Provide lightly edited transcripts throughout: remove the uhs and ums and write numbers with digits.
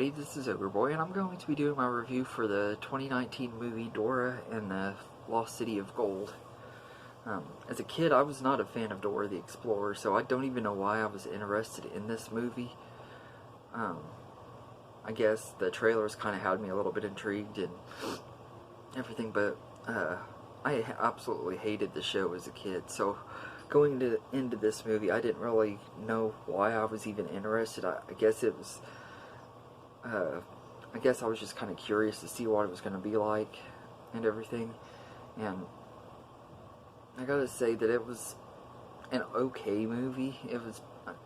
everybody, this is Overboy, and I'm going to be doing my review for the 2019 movie Dora and the Lost City of Gold. As a kid, I was not a fan of Dora the Explorer, so I don't even know why I was interested in this movie. I guess the trailers kind of had me a little bit intrigued and everything, but I absolutely hated the show as a kid, so going into this movie, I didn't really know why I was even interested. I guess it was, I guess I was just kind of curious to see what it was going to be like and everything. And I gotta say that it was an okay movie. It was,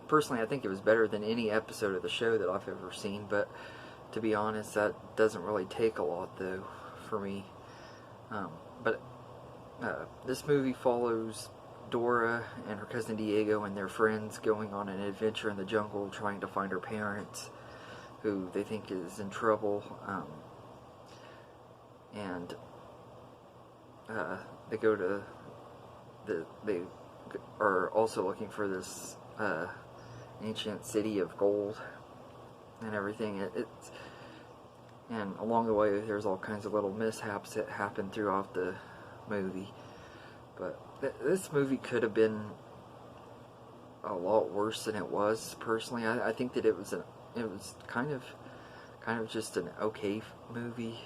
personally, I think it was better than any episode of the show that I've ever seen, but to be honest, that doesn't really take a lot, though, for me. But this movie follows Dora and her cousin Diego and their friends going on an adventure in the jungle trying to find her parents, who they think is in trouble, and they go to they are also looking for this ancient city of gold and everything. And along the way there's all kinds of little mishaps that happen throughout the movie. But this movie could have been a lot worse than it was. Personally, I think that it was kind of just an okay movie.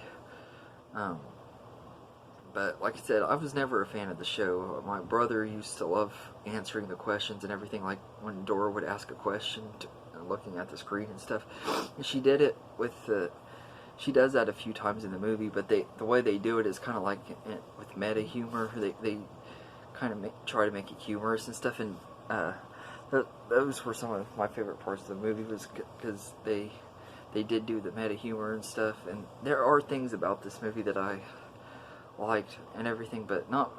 But like I said, I was never a fan of the show. My brother used to love answering the questions and everything, like when Dora would ask a question, looking at the screen and stuff. And she did it with she does that a few times in the movie, but the way they do it is kind of like with meta humor. They kind of try to make it humorous and stuff, and those were some of my favorite parts of the movie, was because they did do the meta humor and stuff. And there are things about this movie that I liked and everything, but not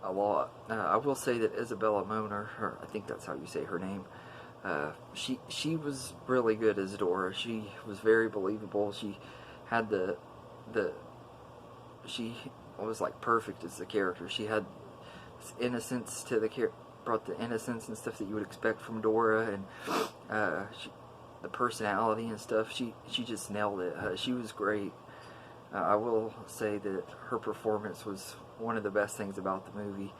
a lot. I will say that Isabella Moner, I think that's how you say her name, she was really good as Dora. She was very believable. She had she was like perfect as the character. She had this innocence to the character, brought the innocence and stuff that you would expect from Dora, and the personality and stuff. She just nailed it. She was great. I will say that her performance was one of the best things about the movie.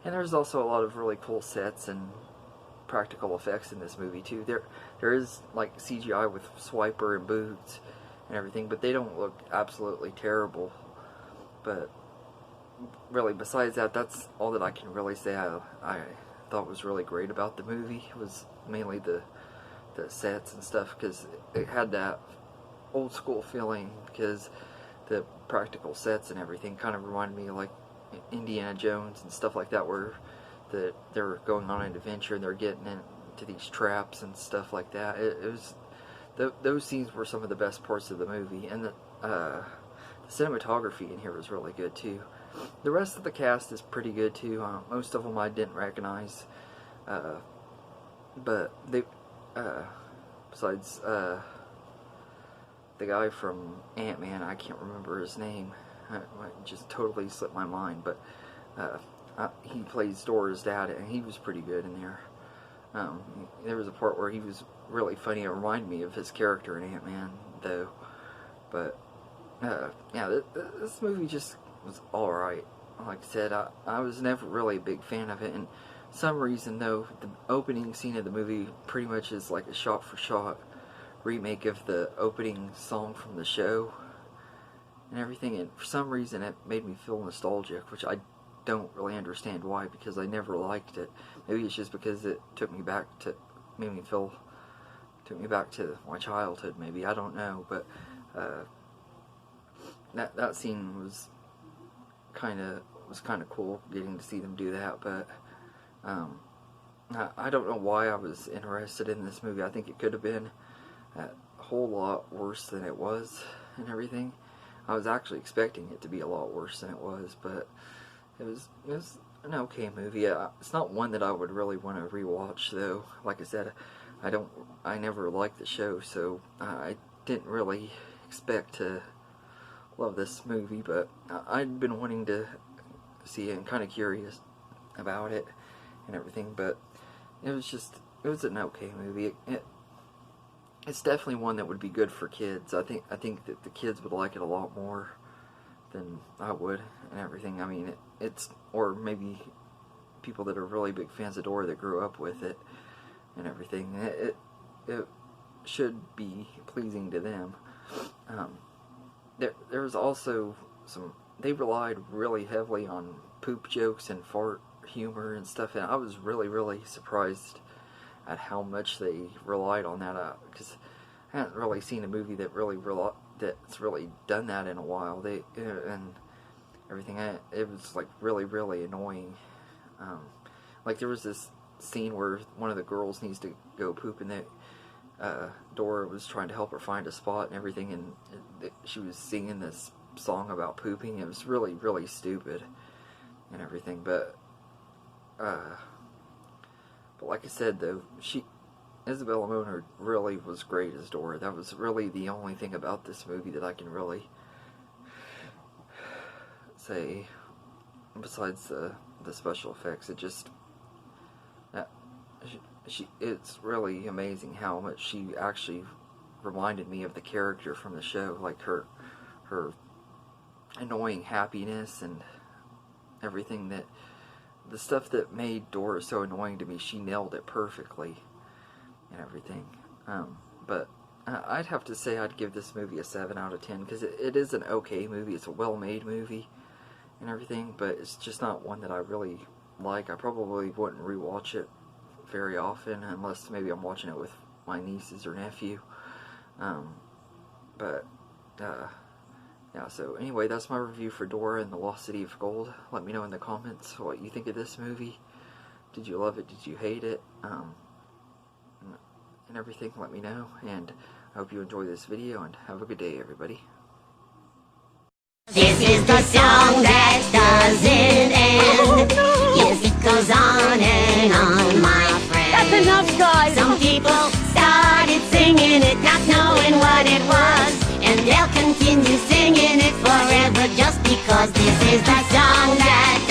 And there's also a lot of really cool sets and practical effects in this movie too. There is like CGI with Swiper and Boots and everything, but they don't look absolutely terrible. But really, besides that, that's all that I can really say I thought was really great about the movie. It was mainly the sets and stuff, because it had that old school feeling, because the practical sets and everything kind of reminded me of like Indiana Jones and stuff like that, where they're going on an adventure and they're getting into these traps and stuff like that. It was those scenes were some of the best parts of the movie, and the cinematography in here was really good too. The rest of the cast is pretty good too. Most of them I didn't recognize, but they besides the guy from Ant-Man, I can't remember his name. It just totally slipped my mind, but he plays Dora's dad, and he was pretty good in there. There was a part where he was really funny. It reminded me of his character in Ant-Man, though. But yeah, this movie just was alright. Like I said, I was never really a big fan of it, and for some reason, though, the opening scene of the movie pretty much is like a shot-for-shot remake of the opening song from the show and everything, and for some reason it made me feel nostalgic, which I don't really understand why, because I never liked it. Maybe it's just because it took me back to my childhood, maybe, I don't know. But that scene was kind of cool, getting to see them do that. But I don't know why I was interested in this movie. I think it could have been a whole lot worse than it was and everything. I was actually expecting it to be a lot worse than it was, but it was an okay movie. It's not one that I would really want to rewatch, though. Like I said, I never liked the show, so I didn't really expect to love this movie, but I'd been wanting to see it and kind of curious about it and everything, but it was an okay movie. it's definitely one that would be good for kids. I think that the kids would like it a lot more than I would and everything. I mean, it's, or maybe people that are really big fans of Dora that grew up with it and everything. It should be pleasing to them. There was also some, they relied really heavily on poop jokes and fart humor and stuff, and I was really surprised at how much they relied on that, because I hadn't really seen a movie that that's really done that in a while. And everything, it was like really annoying. Like there was this scene where one of the girls needs to go poop, and Dora was trying to help her find a spot and everything, and she was singing this song about pooping. It was really stupid and everything, but like I said, though, Isabella Moner really was great as Dora. That was really the only thing about this movie that I can really say, besides the special effects. It just, it's really amazing how much she actually reminded me of the character from the show, like her annoying happiness and everything. That the stuff that made Dora so annoying to me, she nailed it perfectly and everything. But I'd have to say I'd give this movie a 7 out of 10, because it is an okay movie. It's a well-made movie and everything, but it's just not one that I really like. I probably wouldn't rewatch it very often, unless maybe I'm watching it with my nieces or nephew. Yeah, so anyway, that's my review for Dora and the Lost City of Gold. Let me know in the comments what you think of this movie. Did you love it? Did you hate it? And everything, let me know. And I hope you enjoy this video, and have a good day, everybody. This is the song that doesn't end. Yes, it goes on and on, my friend. That's enough, guys. Some people started singing it, not knowing what it was, and they'll continue singing it forever, just because this is the song that